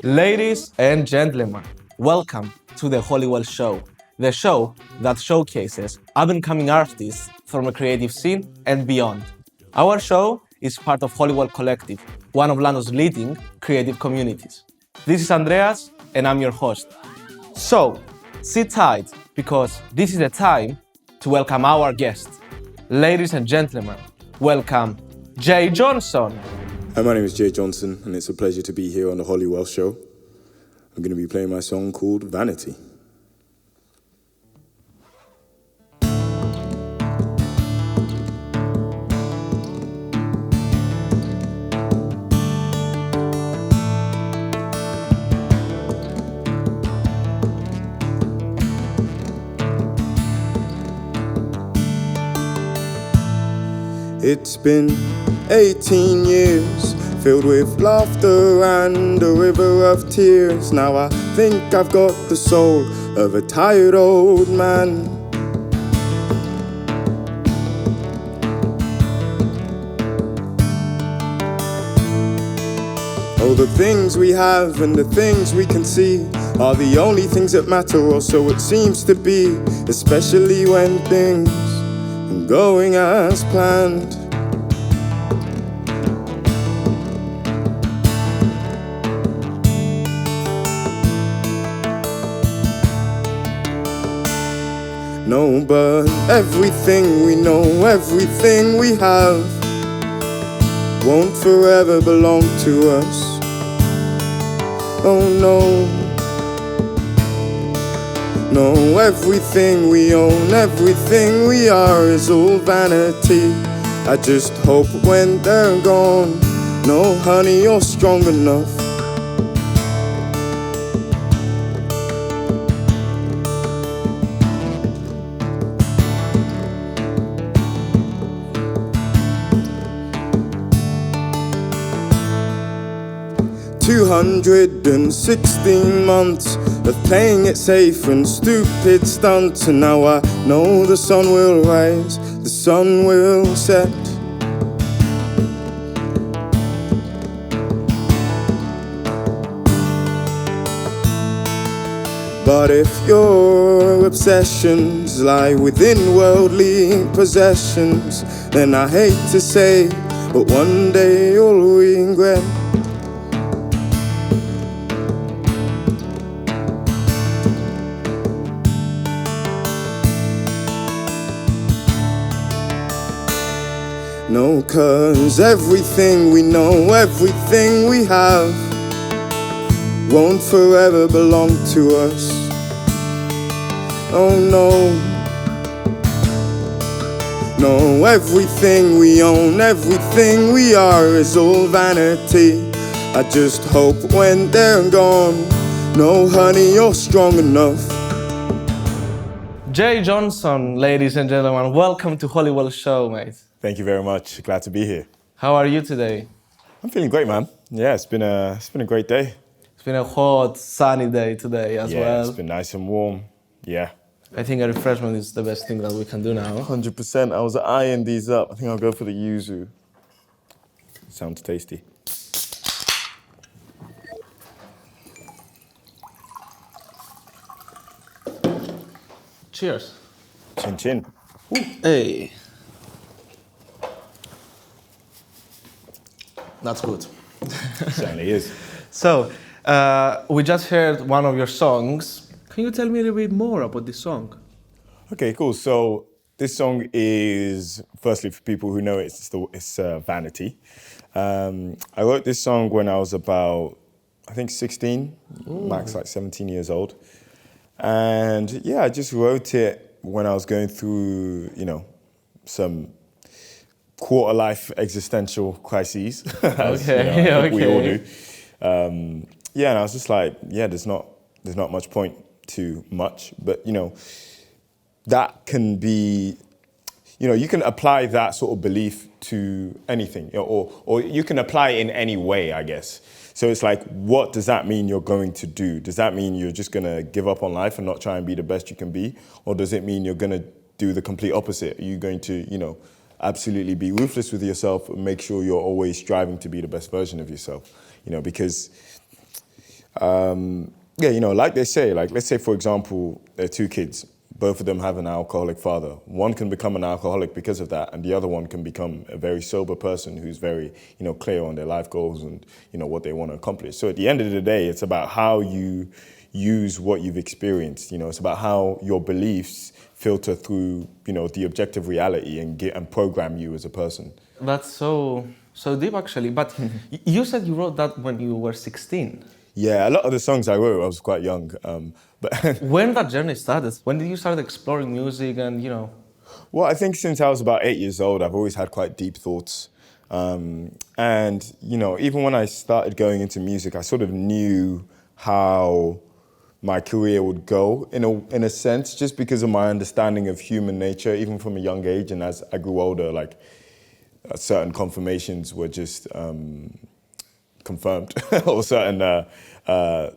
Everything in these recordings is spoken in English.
Ladies and gentlemen, welcome to the Holywell Show, the show that showcases up-and-coming artists from a creative scene and beyond. Our show is part of Holywell Collective, one of London's leading creative communities. This is Andreas, and I'm your host. So, sit tight, because this is the time to welcome our guest. Ladies and gentlemen, welcome Jay Johnson. Hi, my name is Jay Johnson, and it's a pleasure to be here on the Holywell Show. I'm going to be playing my song called Vanity. It's been 18 years, filled with laughter and a river of tears. Now I think I've got the soul of a tired old man. Oh, the things we have and the things we can see are the only things that matter, or so it seems to be, especially when things are going as planned. No, but everything we know, everything we have won't forever belong to us. Oh no. No, everything we own, everything we are is all vanity. I just hope when they're gone, no honey, you're strong enough. $216 months of playing it safe and stupid stunts, and now I know the sun will rise, the sun will set. But if your obsessions lie within worldly possessions, then I hate to say, but one day you'll regret. No, 'cause everything we know, everything we have won't forever belong to us. Oh no. No, everything we own, everything we are is all vanity. I just hope when they're gone, no honey, you're strong enough. Jay Johnson, ladies and gentlemen, welcome to Holywell Show, mate. Thank you very much. Glad to be here. How are you today? I'm feeling great, man. Yeah, it's been a great day. It's been a hot, sunny day today as well. Yeah, it's been nice and warm. Yeah. I think a refreshment is the best thing that we can do now. 100%. I was eyeing these up. I think I'll go for the yuzu. Sounds tasty. Cheers. Chin chin. Hey. That's good. Certainly is. So, we just heard one of your songs. Can you tell me a little bit more about this song? Okay, cool. So this song is, firstly, for people who know it, it's Vanity. I wrote this song when I was about, I think 16, max like 17 years old. And yeah, I just wrote it when I was going through, some quarter-life existential crises. As, I think we all do. Yeah, and I was just like, yeah, there's not much point to much, but that can be, you can apply that sort of belief to anything, or you can apply it in any way, I guess. So it's like, what does that mean you're going to do? Does that mean you're just gonna give up on life and not try and be the best you can be? Or does it mean you're gonna do the complete opposite? Are you going to, absolutely be ruthless with yourself and make sure you're always striving to be the best version of yourself? Because Yeah, you know, like they say, like let's say for example, there are two kids. Both of them have an alcoholic father. One can become an alcoholic because of that, and the other one can become a very sober person who's very, you know, clear on their life goals and, you know, what they want to accomplish. So at the end of the day, it's about how you use what you've experienced. You know, it's about how your beliefs filter through, you know, the objective reality and program you as a person. That's so deep, actually. But you said you wrote that when you were 16. Yeah, a lot of the songs I wrote, I was quite young. But When that journey started, when did you start exploring music and, you know? well, I think since I was about 8 years old, I've always had quite deep thoughts. And, you know, even when I started going into music, I sort of knew how my career would go in a sense, just because of my understanding of human nature, even from a young age. And as I grew older, like certain confirmations were just confirmed, or certain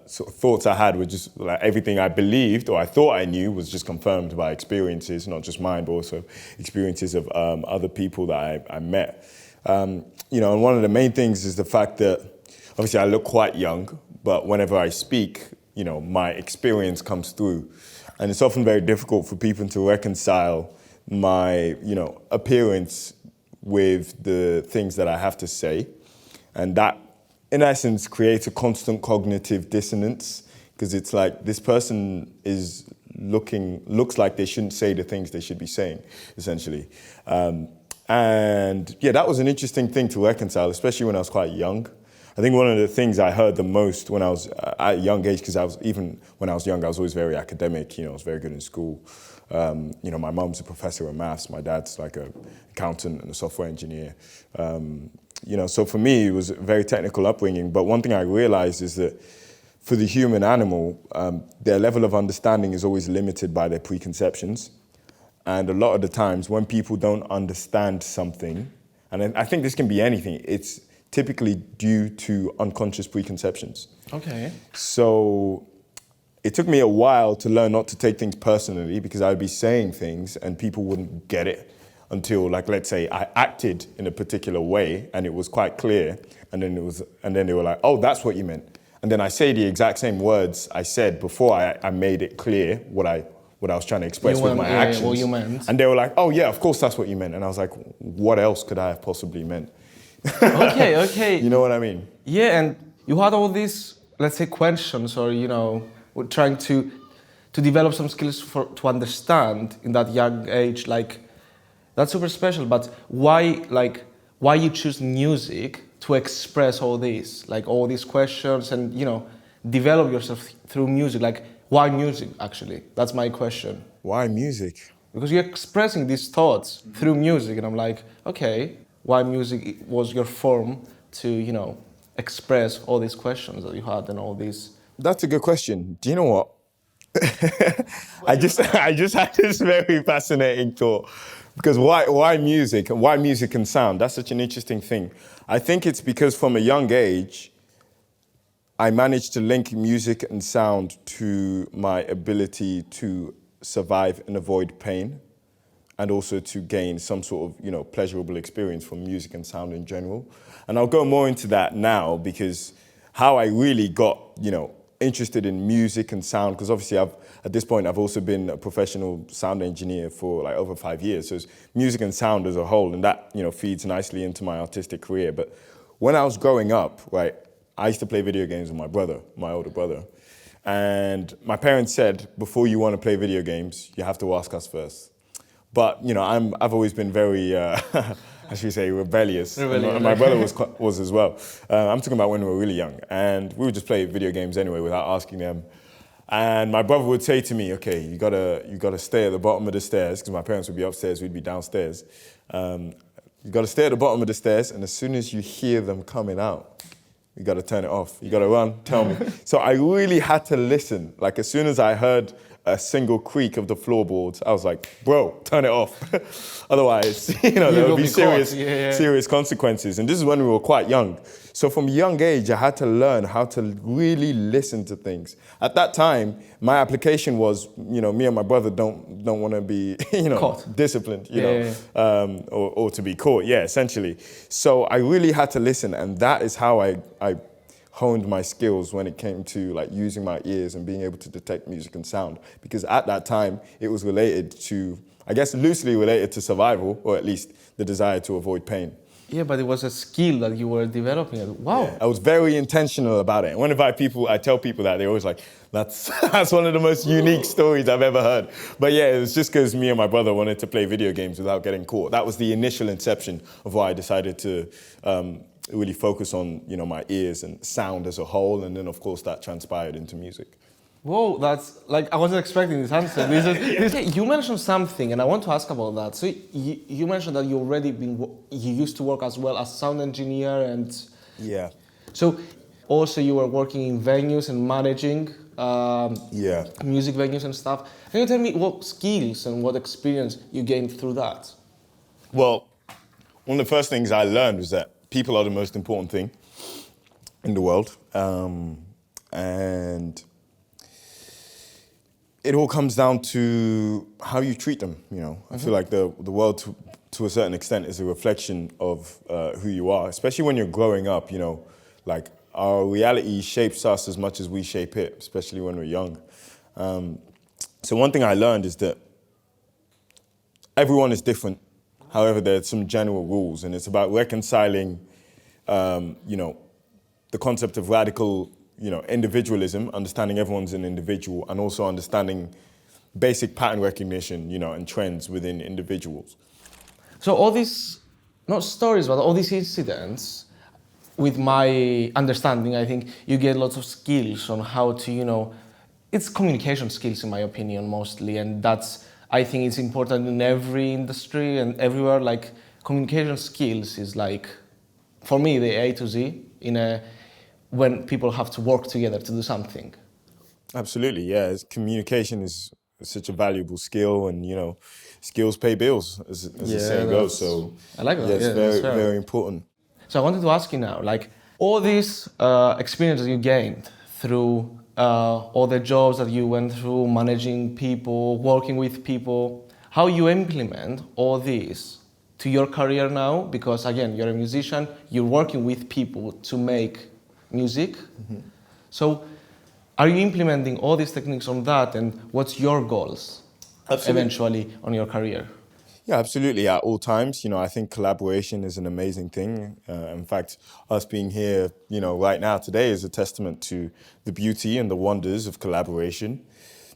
sort of thoughts I had were just like everything I believed or I thought I knew was just confirmed by experiences, not just mine, but also experiences of other people that I met. You know, and one of the main things is the fact that obviously I look quite young, but whenever I speak, you know, my experience comes through. And it's often very difficult for people to reconcile my, you know, appearance with the things that I have to say. And that, in essence, creates a constant cognitive dissonance, because it's like this person looks like they shouldn't say the things they should be saying, essentially. And yeah, that was an interesting thing to reconcile, especially when I was quite young. I think one of the things I heard the most when I was at a young age, because even when I was young, I was always very academic. You know, I was very good in school. You know, my mum's a professor of maths. My dad's like an accountant and a software engineer. You know, so for me, it was a very technical upbringing. But one thing I realized is that for the human animal, their level of understanding is always limited by their preconceptions. And a lot of the times when people don't understand something, and I think this can be anything, it's typically due to unconscious preconceptions. Okay. So it took me a while to learn not to take things personally, because I'd be saying things and people wouldn't get it until, like, let's say I acted in a particular way and it was quite clear, and then they were like, oh, that's what you meant. And then I say the exact same words I said before I made it clear what I was trying to express with my actions. What you meant. And they were like, oh yeah, of course that's what you meant. And I was like, what else could I have possibly meant? Okay. You know what I mean? Yeah, and you had all these, let's say, questions, or, you know, trying to develop some skills to understand in that young age. Like, that's super special. But why you choose music to express all these questions, and, you know, develop yourself through music? Like, why music, actually? That's my question. Why music? Because you're expressing these thoughts through music, and I'm like, okay, why music was your form to, you know, express all these questions that you had and all these? That's a good question. Do you know what? I just had this very fascinating thought, because why music? Why music and sound? That's such an interesting thing. I think it's because from a young age, I managed to link music and sound to my ability to survive and avoid pain, and also to gain some sort of, you know, pleasurable experience from music and sound in general. And I'll go more into that now, because how I really got, you know, interested in music and sound, because obviously at this point I've also been a professional sound engineer for like over 5 years. So it's music and sound as a whole, and that, you know, feeds nicely into my artistic career. But when I was growing up, right, I used to play video games with my brother, my older brother. And my parents said, before you want to play video games, you have to ask us first. But, you know, I've always been very, how should we say, rebellious. And my brother was as well. I'm talking about when we were really young. And we would just play video games anyway without asking them. And my brother would say to me, okay, you gotta stay at the bottom of the stairs, because my parents would be upstairs, we'd be downstairs. You gotta stay at the bottom of the stairs, and as soon as you hear them coming out, you gotta turn it off. You gotta run, tell me. So I really had to listen. Like, as soon as I heard a single creak of the floorboards, I was like, bro, turn it off. Otherwise, you know, there would be serious consequences. And this is when we were quite young. So from a young age, I had to learn how to really listen to things. At that time, my application was, you know, me and my brother don't want to be, you know, caught. Disciplined, you know, or to be caught, essentially. So I really had to listen, and that is how I honed my skills when it came to like using my ears and being able to detect music and sound. Because at that time, it was related to, I guess loosely related to survival, or at least the desire to avoid pain. Yeah, but it was a skill that you were developing. Wow. Yeah, I was very intentional about it. Whenever I tell people that, they're always like, that's one of the most unique stories I've ever heard. But yeah, it was just because me and my brother wanted to play video games without getting caught. That was the initial inception of why I decided to really focus on, my ears and sound as a whole. And then, of course, that transpired into music. Whoa, that's like I wasn't expecting this answer. You mentioned something, and I want to ask about that. So you mentioned that you used to work as well as sound engineer, and Yeah. so also you were working in venues and managing music venues and stuff. Can you tell me what skills and what experience you gained through that? Well, one of the first things I learned was that people are the most important thing in the world, and it all comes down to how you treat them. I feel like the world to a certain extent is a reflection of who you are, especially when you're growing up. Like our reality shapes us as much as we shape it, especially when we're young. So one thing I learned is that everyone is different. However, there's some general rules, and it's about reconciling, the concept of radical individualism, understanding everyone's an individual, and also understanding basic pattern recognition, and trends within individuals. So all these, not stories, but all these incidents, with my understanding, I think you get lots of skills on how to, it's communication skills in my opinion mostly, and I think it's important in every industry and everywhere. Like communication skills is like, for me, the A to Z when people have to work together to do something. Absolutely, yeah. Communication is such a valuable skill, and skills pay bills, as the saying goes. So I like that. Yeah, it's very important. So I wanted to ask you now, like all these experiences you gained through all the jobs that you went through, managing people, working with people, how you implement all these to your career now? Because again, you're a musician, you're working with people to make music. Mm-hmm. So are you implementing all these techniques on that, and what's your goals eventually on your career? Yeah, absolutely. At all times, I think collaboration is an amazing thing. In fact, us being here, right now today is a testament to the beauty and the wonders of collaboration.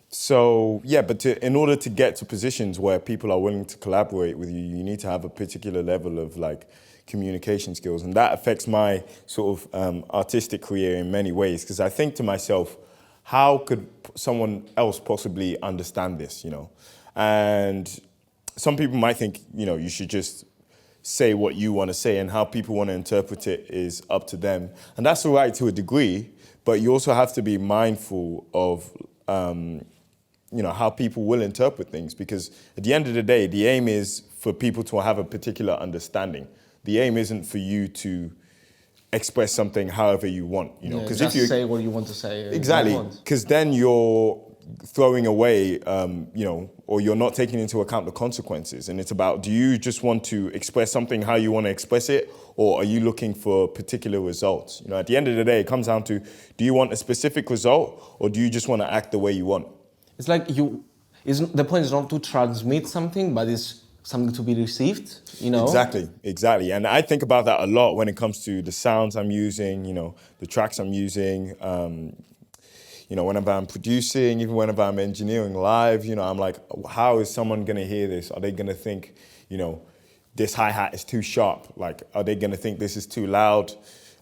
So, yeah, but in order to get to positions where people are willing to collaborate with you, you need to have a particular level of communication skills. And that affects my sort of artistic career in many ways, because I think to myself, how could someone else possibly understand this, And some people might think, you should just say what you want to say, and how people want to interpret it is up to them. And that's all right to a degree, but you also have to be mindful of, how people will interpret things, because at the end of the day, the aim is for people to have a particular understanding. The aim isn't for you to express something however you want, Because if you say what you want to say. Exactly, because then you're throwing away, or you're not taking into account the consequences. And it's about, do you just want to express something how you want to express it, or are you looking for particular results? At the end of the day, it comes down to, do you want a specific result, or do you just want to act the way you want? It's like the point is not to transmit something, but it's something to be received, Exactly. And I think about that a lot when it comes to the sounds I'm using, the tracks I'm using, whenever I'm producing, even whenever I'm engineering live, I'm like, how is someone going to hear this? Are they going to think, this hi-hat is too sharp? Like, are they going to think this is too loud?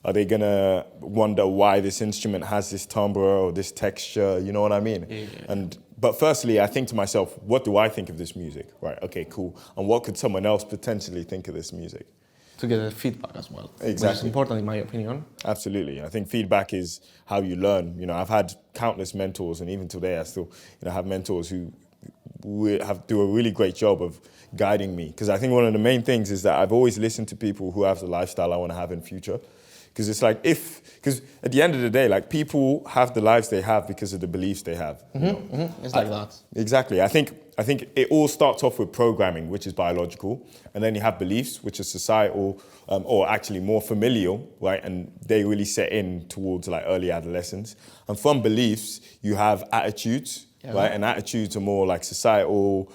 Are they going to wonder why this instrument has this timbre or this texture? You know what I mean? Yeah. But firstly, I think to myself, what do I think of this music? Right, okay, cool. And what could someone else potentially think of this music? To get a feedback as well. Exactly. Which is important in my opinion. Absolutely. I think feedback is how you learn. I've had countless mentors, and even today I still have mentors who do a really great job of guiding me. Because I think one of the main things is that I've always listened to people who have the lifestyle I want to have in future. Because it's like because at the end of the day, like people have the lives they have because of the beliefs they have. It's like that. Exactly. I think it all starts off with programming, which is biological, and then you have beliefs, which is societal, or actually more familial, right? And they really set in towards like early adolescence. And from beliefs, you have attitudes, right? And attitudes are more like societal,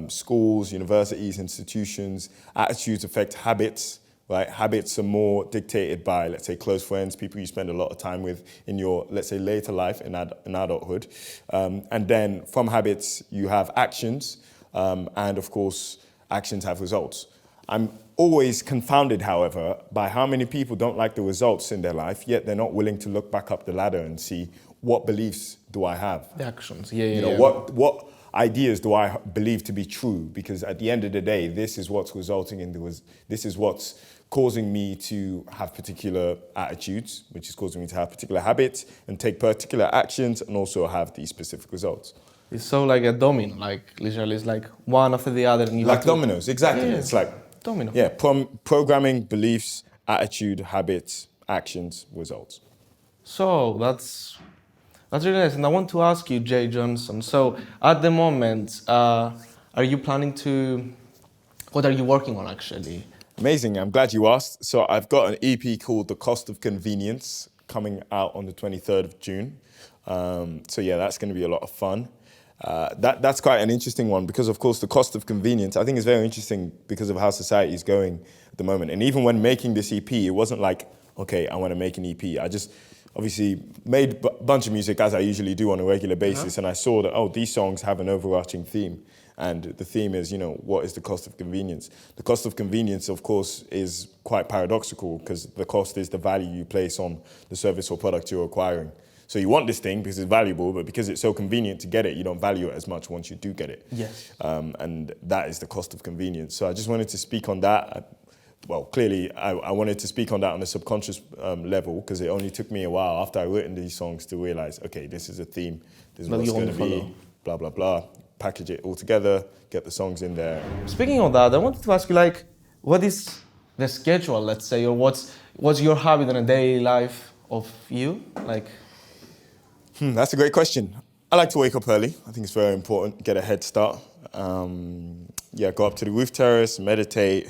schools, universities, institutions. Attitudes affect habits. Right, habits are more dictated by, let's say, close friends, people you spend a lot of time with in your, let's say, later life in adulthood. And then from habits, you have actions. And of course, actions have results. I'm always confounded, however, by how many people don't like the results in their life, yet they're not willing to look back up the ladder and see what beliefs do I have? The actions, What ideas do I believe to be true? Because at the end of the day, this is what's resulting in this is what's causing me to have particular attitudes, which is causing me to have particular habits and take particular actions and also have these specific results. It's so like a domino, like literally it's like one after the other. And you like dominoes, exactly. Yeah, it's like domino. Yeah, programming, beliefs, attitude, habits, actions, results. So that's really nice. And I want to ask you, Jay Johnson, so at the moment, are you planning what are you working on actually? Amazing, I'm glad you asked. So I've got an EP called The Cost of Convenience coming out on the 23rd of June. So yeah, that's going to be a lot of fun. That's quite an interesting one because, of course, the cost of convenience, I think is very interesting because of how society is going at the moment. And even when making this EP, it wasn't like, okay, I want to make an EP. I just obviously made a bunch of music as I usually do on a regular basis. And I saw that, these songs have an overarching theme. And the theme is, what is the cost of convenience? The cost of convenience, of course, is quite paradoxical because the cost is the value you place on the service or product you're acquiring. So you want this thing because it's valuable, but because it's so convenient to get it, you don't value it as much once you do get it. Yes. And that is the cost of convenience. So I just wanted to speak on that. Well, clearly, I wanted to speak on that on a subconscious level because it only took me a while after I written these songs to realize, okay, this is a theme. This is what's going to be, blah, blah, blah. Package it all together, get the songs in there. Speaking of that, I wanted to ask you, like, what is the schedule, let's say, or what's your habit in a daily life of you? Like, that's a great question. I like to wake up early. I think it's very important, get a head start. Go up to the roof terrace, meditate.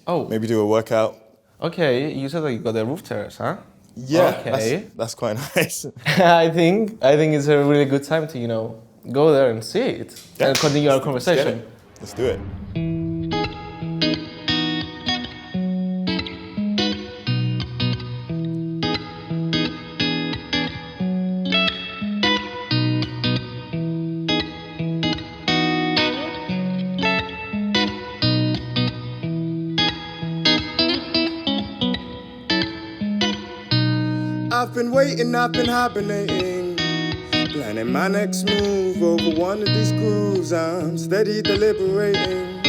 Maybe do a workout. Okay, you said that you got the roof terrace, huh? Yeah, okay. That's quite nice. I think it's a really good time to, go there and see it and continue our conversation. Let's do it. I've been waiting, I've been hibernating, planning my next move over one of these grooves. I'm steady deliberating.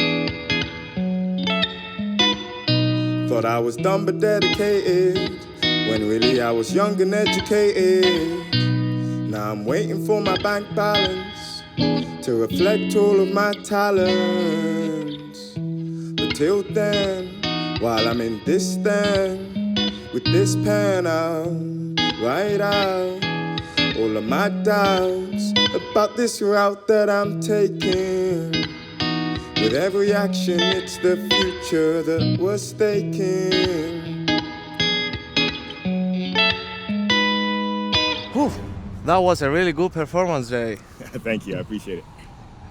Thought I was dumb but dedicated, when really I was young and educated. Now I'm waiting for my bank balance to reflect all of my talents. But till then, while I'm in this stand, with this pen I'll write out all of my doubts about this route that I'm taking. With every action, it's the future that we're staking. Whew, that was a really good performance, Jay. Thank you, I appreciate it.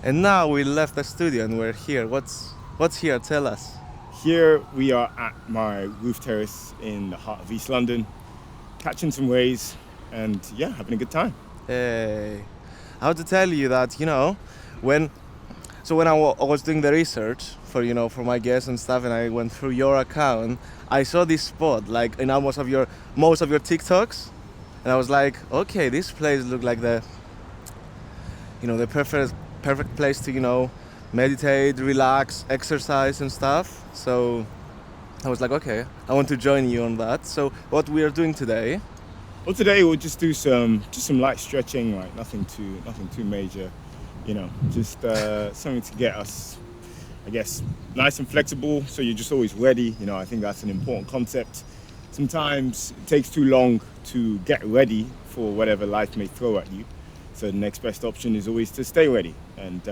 And now we left the studio and we're here. What's here? Tell us. Here we are at my roof terrace in the heart of East London, catching some rays and having a good time. Hey, I have to tell you that, when I was doing the research for my guests and stuff, and I went through your account, I saw this spot like in most of your TikToks, and I was like, okay, this place looked like the perfect place to meditate, relax, exercise and stuff. So I was like, okay, I want to join you on that. So what we are doing today? Well, today we'll just do some light stretching, like nothing too major, just something to get us, I guess, nice and flexible. So you're just always ready. I think that's an important concept sometimes it takes too long to get ready for whatever life may throw at you. So the next best option is always to stay ready. And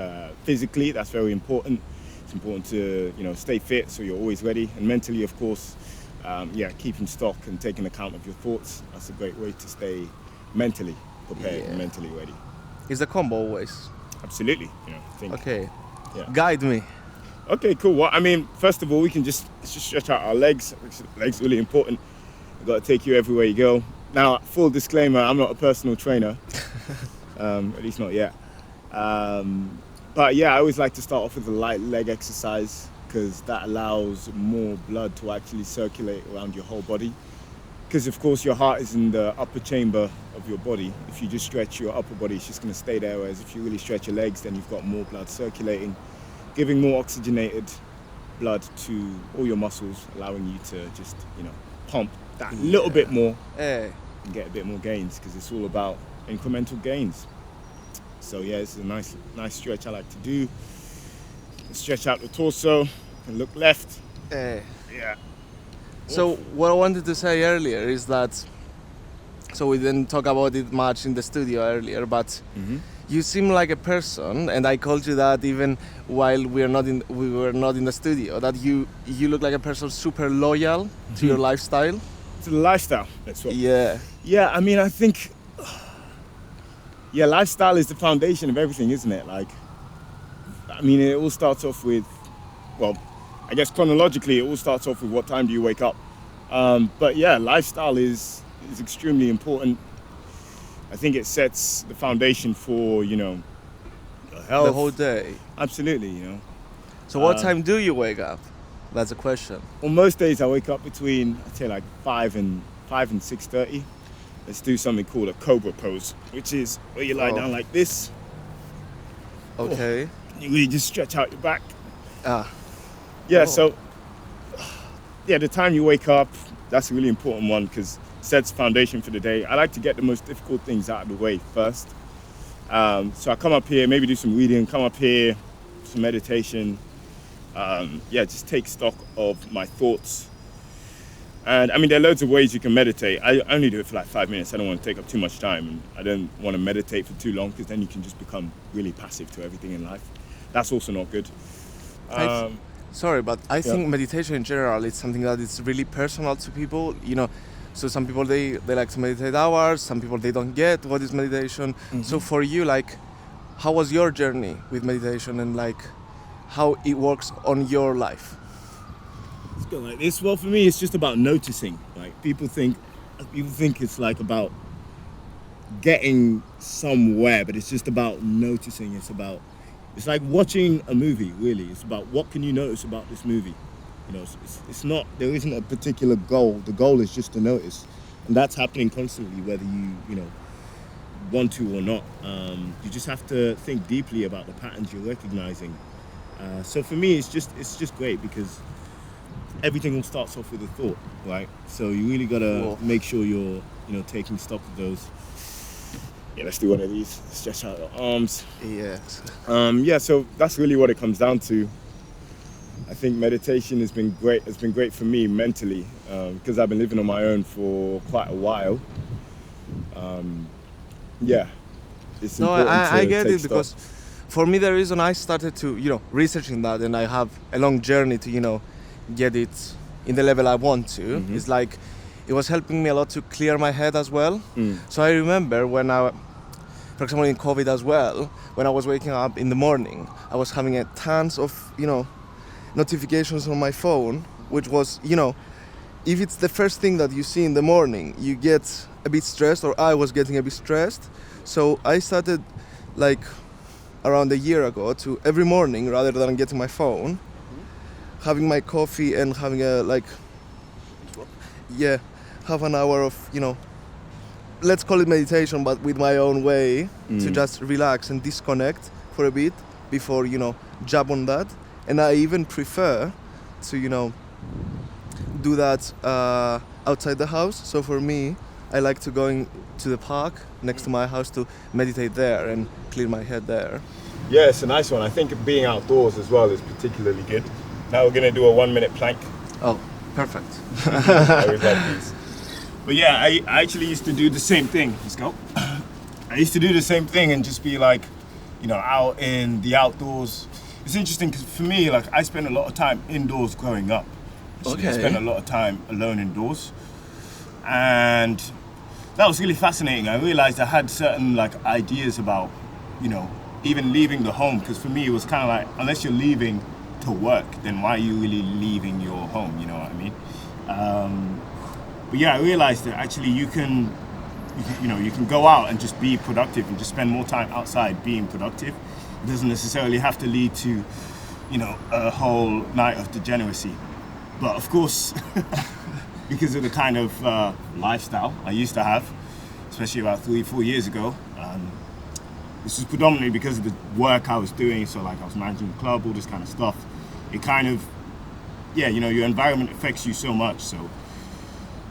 physically, that's very important. It's important to stay fit so you're always ready. And mentally, of course, keeping stock and taking account of your thoughts. That's a great way to stay mentally prepared and mentally ready. It's a combo always. Absolutely. Okay. Yeah. Guide me. Okay, cool. Well, I mean, first of all, let's just stretch out our legs. Legs are really important. You've got to take you everywhere you go. Now, full disclaimer, I'm not a personal trainer. At least not yet. But yeah, I always like to start off with a light leg exercise because that allows more blood to actually circulate around your whole body. Because of course your heart is in the upper chamber of your body. If you just stretch your upper body, it's just going to stay there. Whereas if you really stretch your legs, then you've got more blood circulating, giving more oxygenated blood to all your muscles, allowing you to just, pump that little bit more and get a bit more gains, because it's all about incremental gains. So yeah, this is a nice stretch I like to do. Stretch out the torso and look left. Yeah. So what I wanted to say earlier is that, so we didn't talk about it much in the studio earlier, but you seem like a person, and I called you that even while we were not in the studio, that you look like a person super loyal to your lifestyle. To the lifestyle, that's what. Yeah. Yeah, I mean, I think, lifestyle is the foundation of everything, isn't it? Like, I mean, it all starts off with, well, I guess chronologically, it all starts off with what time do you wake up. But yeah, lifestyle is extremely important. I think it sets the foundation for, your health. The whole day. Absolutely, So what time do you wake up? That's a question. On most days, I wake up between, I'd say like 5 and 6:30. Let's do something called a cobra pose, which is where you lie down like this. Okay. You really just stretch out your back. Yeah, So the time you wake up, that's a really important one because it sets the foundation for the day. I like to get the most difficult things out of the way first. So I come up here, maybe do some reading, come up here, some meditation. Just take stock of my thoughts. And I mean, there are loads of ways you can meditate. I only do it for like 5 minutes. I don't want to take up too much time. And I don't want to meditate for too long because then you can just become really passive to everything in life. That's also not good. Sorry, but I think meditation in general is something that is really personal to people. So some people they like to meditate hours. Some people they don't get what is meditation. So for you, like, how was your journey with meditation and like how it works on your life? Let's go like this. Well, for me, it's just about noticing. Like people think it's like about getting somewhere, but it's just about noticing. It's like watching a movie, really. It's about what can you notice about this movie. It's not, there isn't a particular goal. The goal is just to notice. And that's happening constantly, whether you want to or not. You just have to think deeply about the patterns you're recognizing. So for me, it's just great because everything all starts off with a thought, right? So you really gotta make sure you're, taking stock of those. Yeah, let's do one of these. Stretch out the arms. Yes. So that's really what it comes down to. I think meditation has been great. It's been great for me mentally because I've been living on my own for quite a while. It's important I get take it stock. because for me the reason I started to researching that, and I have a long journey to get it in the level I want to, is like it was helping me a lot to clear my head as well. So I remember when for example in COVID as well, when I was waking up in the morning, I was having tons of notifications on my phone, which was if it's the first thing that you see in the morning, you get a bit stressed, or I was getting a bit stressed. So I started like around a year ago to every morning, rather than getting my phone, having my coffee and having half an hour of let's call it meditation, but with my own way to just relax and disconnect for a bit before jump on that. And I even prefer to do that outside the house. So for me, I like to going to the park next to my house to meditate there and clear my head there. Yeah, it's a nice one. I think being outdoors as well is particularly good. Now we're going to do a 1 minute plank. Oh. Perfect. I always like these. But yeah, I actually used to do the same thing. Let's go. I used to do the same thing and just be like, out in the outdoors. It's interesting because for me, like, I spent a lot of time indoors growing up. Actually, I spent a lot of time alone indoors. And that was really fascinating. I realized I had certain like ideas about, even leaving the home. Because for me, it was kind of like, unless you're leaving to work, then why are you really leaving your home? You know what I mean? But yeah, I realized that actually you can go out and just be productive and just spend more time outside being productive. It doesn't necessarily have to lead to, a whole night of degeneracy. But of course, because of the kind of lifestyle I used to have, especially about 3-4 years ago, this was predominantly because of the work I was doing. So like I was managing the club, all this kind of stuff. It kind of, your environment affects you so much. So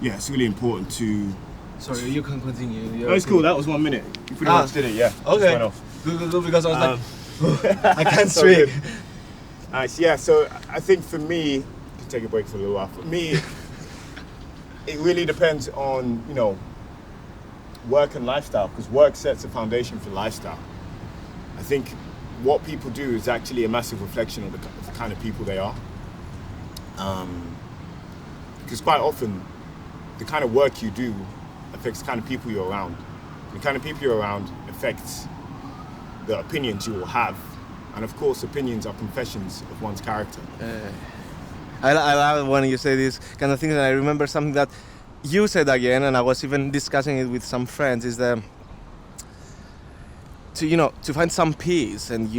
yeah, it's really important to... Sorry, you can continue. Oh, it's cool. That was 1 minute. You pretty much did it, yeah. Okay. Went off. Good, because I was like, I can't speak. Nice, yeah. So I think for me, to take a break for a little while, for me, it really depends on, work and lifestyle, because work sets a foundation for lifestyle. I think what people do is actually a massive reflection of the kind of people they are. Because quite often, the kind of work you do affects the kind of people you're around. The kind of people you're around affects the opinions you will have. And of course, opinions are confessions of one's character. I love when you say this kind of things, and I remember something that you said again, and I was even discussing it with some friends, is that to find some peace and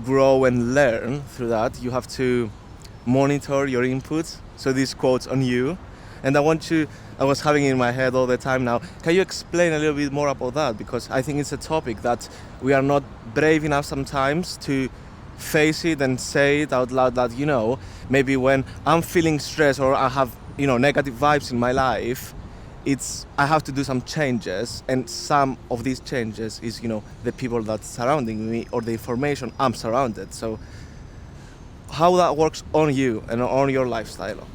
grow and learn through that, you have to monitor your inputs. So these quotes on you, and I was having it in my head all the time now. Can you explain a little bit more about that? Because I think it's a topic that we are not brave enough sometimes to face it and say it out loud, that maybe when I'm feeling stressed or I have negative vibes in my life, I have to do some changes, and some of these changes is the people that's surrounding me or the information I'm surrounded. So how that works on you and on your lifestyle?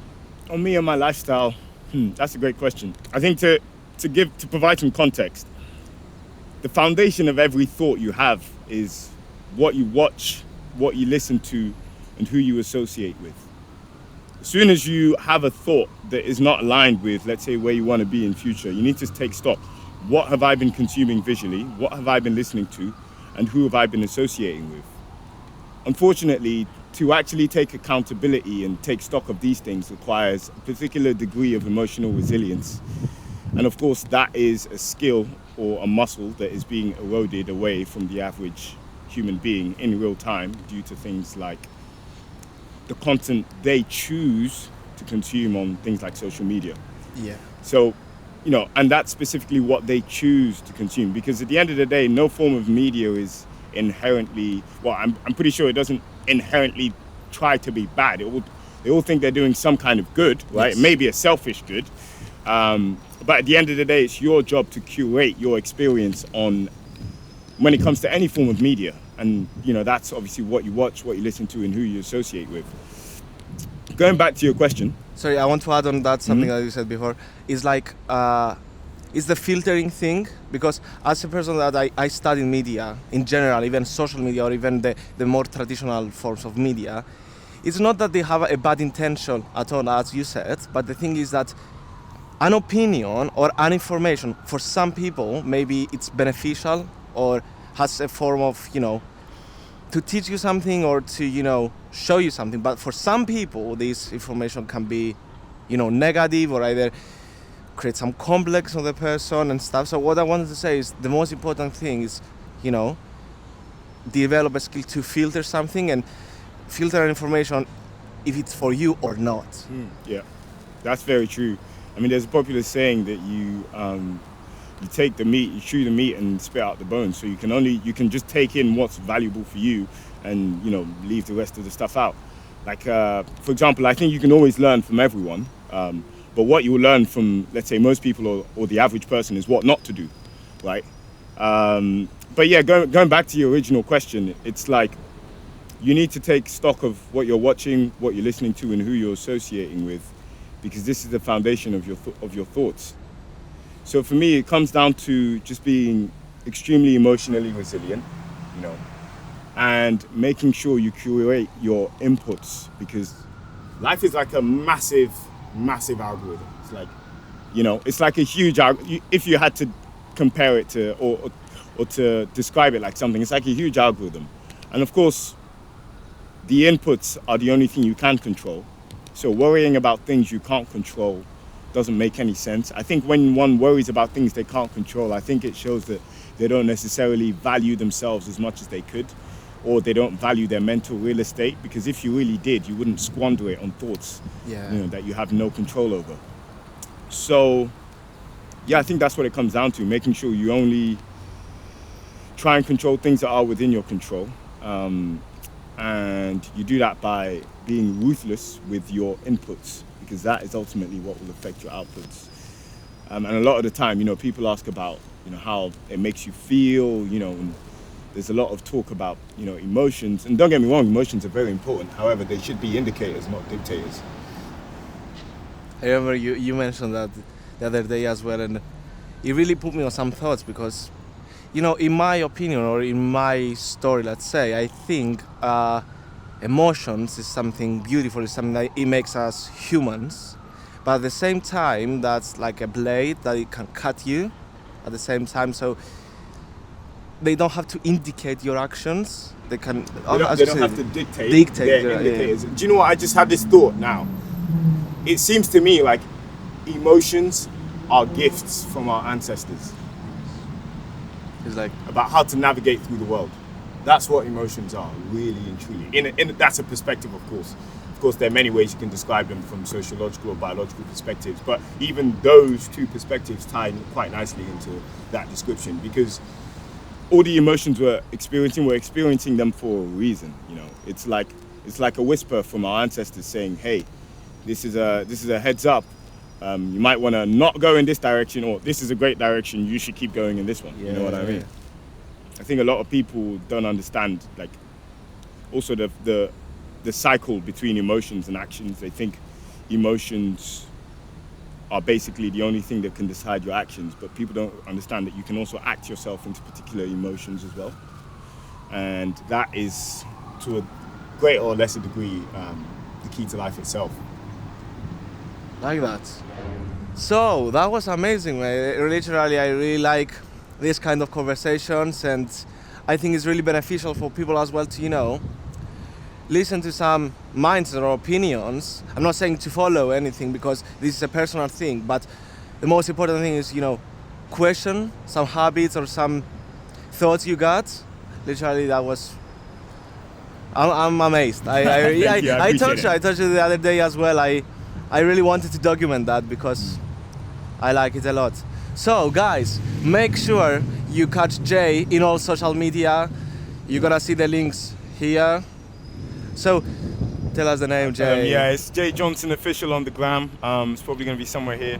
On me and my lifestyle, that's a great question. I think to provide some context, the foundation of every thought you have is what you watch, what you listen to, and who you associate with. As soon as you have a thought that is not aligned with, let's say, where you want to be in future, you need to take stock. What have I been consuming visually? What have I been listening to? And who have I been associating with? Unfortunately, to actually take accountability and take stock of these things requires a particular degree of emotional resilience. And of course, that is a skill or a muscle that is being eroded away from the average human being in real time due to things like the content they choose to consume on things like social media. Yeah. So, and that's specifically what they choose to consume, because at the end of the day, no form of media is inherently, I'm pretty sure it doesn't inherently try to be bad. They all think they're doing some kind of good, right? Yes. Maybe a selfish good. But at the end of the day, it's your job to curate your experience when it comes to any form of media. And, that's obviously what you watch, what you listen to, and who you associate with. Going back to your question. Sorry, I want to add on that something that you said before. Is like, it's the filtering thing, because as a person that I study media in general, even social media or even the more traditional forms of media, it's not that they have a bad intention at all, as you said, but the thing is that an opinion or an information, for some people, maybe it's beneficial or has a form of, to teach you something or to, show you something. But for some people, this information can be, negative or either create some complex on the person and stuff. So what I wanted to say is the most important thing is, develop a skill to filter something and filter information if it's for you or not. Yeah, that's very true. I mean, there's a popular saying that you take the meat, you chew the meat and spit out the bones. So you can just take in what's valuable for you and, leave the rest of the stuff out. Like, for example, I think you can always learn from everyone. But what you will learn from, let's say, most people or the average person is what not to do, right? But yeah, going back to your original question, it's like you need to take stock of what you're watching, what you're listening to, and who you're associating with. because this is the foundation of your thoughts. So for me, it comes down to just being extremely emotionally resilient, you know, and making sure you curate your inputs, because life is like a massive algorithm. It's like, you know, it's like a huge, if you had to compare it to, or to describe it like something, it's like a huge algorithm. And of course, the inputs are the only thing you can control. So worrying about things you can't control doesn't make any sense. I think when one worries about things they can't control, I think it shows that they don't necessarily value themselves as much as they could, or they don't value their mental real estate, because if you really did, you wouldn't squander it on thoughts that you have no control over. So yeah, I think that's what it comes down to, making sure you only try and control things that are within your control. And you do that by being ruthless with your inputs, because that is ultimately what will affect your outputs. And a lot of the time, you know, people ask about, you know, how it makes you feel, you know, and there's a lot of talk about, you know, emotions. And don't get me wrong, emotions are very important. However, they should be indicators, not dictators. I remember you mentioned that the other day as well, and it really put me on some thoughts, because, you know, in my opinion, or in my story, let's say, I think emotions is something beautiful, it's something that it makes us humans, but at the same time, that's like a blade that it can cut you at the same time. So they don't have to indicate your actions. They can. They don't have to dictate. They're indicators. Do you know what? I just had this thought now. It seems to me like emotions are gifts from our ancestors. It's like about how to navigate through the world. That's what emotions are, really and truly. That's a perspective, of course. Of course, there are many ways you can describe them from sociological or biological perspectives, but even those two perspectives tie quite nicely into that description, because all the emotions we're experiencing them for a reason. You know, it's like a whisper from our ancestors saying, "Hey, this is a heads up. You might want to not go in this direction, or this is a great direction. You should keep going in this one." You know what I mean? I think a lot of people don't understand, like, also the cycle between emotions and actions. They think emotions are basically the only thing that can decide your actions, but people don't understand that you can also act yourself into particular emotions as well. And that is, to a greater or lesser degree, the key to life itself. like that. So that was amazing, man. Literally, I really like this kind of conversations, and I think it's really beneficial for people as well to, you know, listen to some minds or opinions. I'm not saying to follow anything, because this is a personal thing, but the most important thing is, you know, question some habits or some thoughts you got. Literally, that was, I'm amazed. I told you the other day as well, I really wanted to document that, because I like it a lot. So guys, make sure you catch Jay in all social media. You're gonna see the links here. So tell us the name, Jay. Yeah, it's Jay Johnson Official on the gram. It's probably gonna be somewhere here.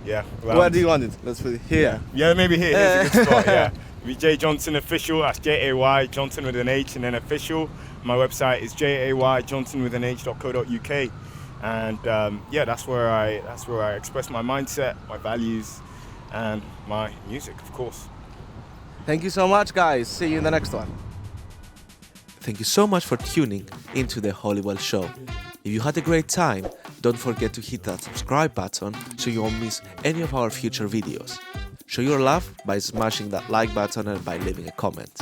Yeah. Where do you want it? Let's put it here. Yeah, maybe here. Here's a good spot. Yeah. It'll be Jay Johnson Official. That's Jay Johnson with an H and then official. My website is jayjohnson.co.uk. And yeah, that's where I express my mindset, my values, and my music, of course. Thank you so much, guys. See you in the next one. Thank you so much for tuning into the Holywell Show. If you had a great time, don't forget to hit that subscribe button so you won't miss any of our future videos. Show your love by smashing that like button and by leaving a comment.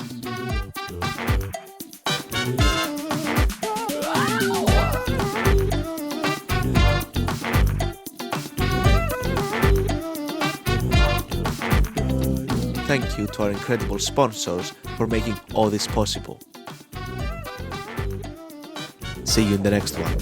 Thank you to our incredible sponsors for making all this possible. See you in the next one.